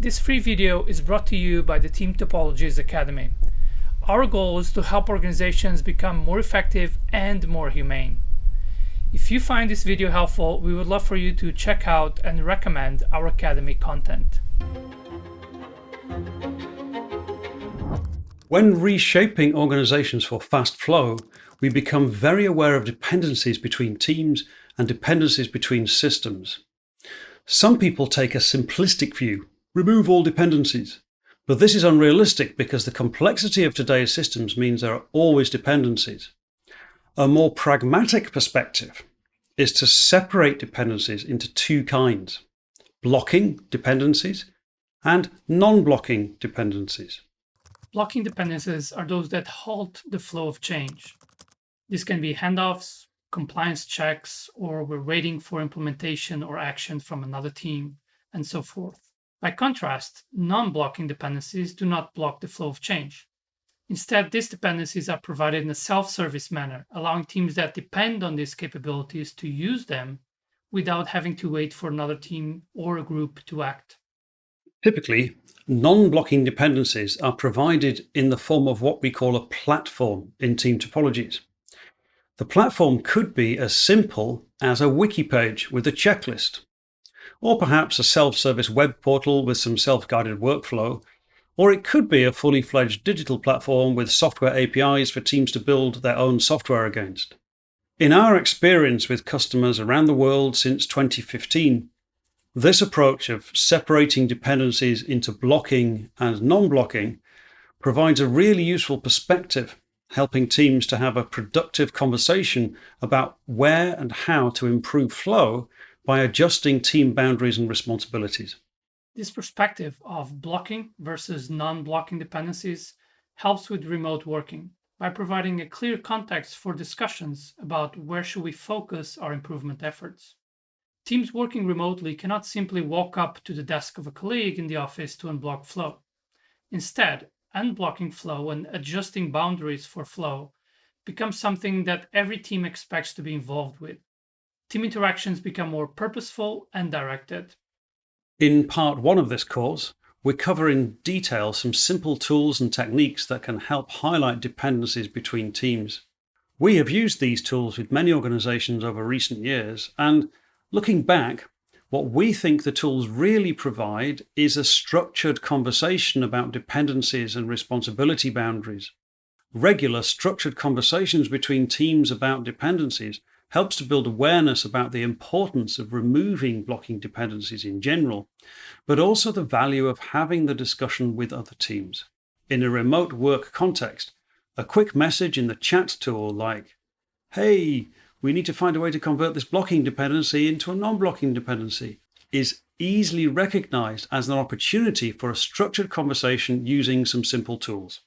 This free video is brought to you by the Team Topologies Academy. Our goal is to help organizations become more effective and more humane. If you find this video helpful, we would love for you to check out and recommend our Academy content. When reshaping organizations for fast flow, we become very aware of dependencies between teams and dependencies between systems. Some people take a simplistic view, remove all dependencies. But this is unrealistic because the complexity of today's systems means there are always dependencies. A more pragmatic perspective is to separate dependencies into two kinds: blocking dependencies and non-blocking dependencies. Blocking dependencies are those that halt the flow of change. This can be handoffs, compliance checks, or we're waiting for implementation or action from another team, and so forth. By contrast, non-blocking dependencies do not block the flow of change. Instead, these dependencies are provided in a self-service manner, allowing teams that depend on these capabilities to use them without having to wait for another team or a group to act. Typically, non-blocking dependencies are provided in the form of what we call a platform in team topologies. The platform could be as simple as a wiki page with a checklist, or perhaps a self-service web portal with some self-guided workflow, or it could be a fully fledged digital platform with software APIs for teams to build their own software against. In our experience with customers around the world since 2015, this approach of separating dependencies into blocking and non-blocking provides a really useful perspective, helping teams to have a productive conversation about where and how to improve flow by adjusting team boundaries and responsibilities. This perspective of blocking versus non-blocking dependencies helps with remote working by providing a clear context for discussions about where should we focus our improvement efforts. Teams working remotely cannot simply walk up to the desk of a colleague in the office to unblock flow. Instead, unblocking flow and adjusting boundaries for flow becomes something that every team expects to be involved with. Team interactions become more purposeful and directed. In part one of this course, we cover in detail some simple tools and techniques that can help highlight dependencies between teams. We have used these tools with many organizations over recent years, and looking back, what we think the tools really provide is a structured conversation about dependencies and responsibility boundaries. Regular structured conversations between teams about dependencies helps to build awareness about the importance of removing blocking dependencies in general, but also the value of having the discussion with other teams. In a remote work context, a quick message in the chat tool like, "Hey, we need to find a way to convert this blocking dependency into a non-blocking dependency," is easily recognized as an opportunity for a structured conversation using some simple tools.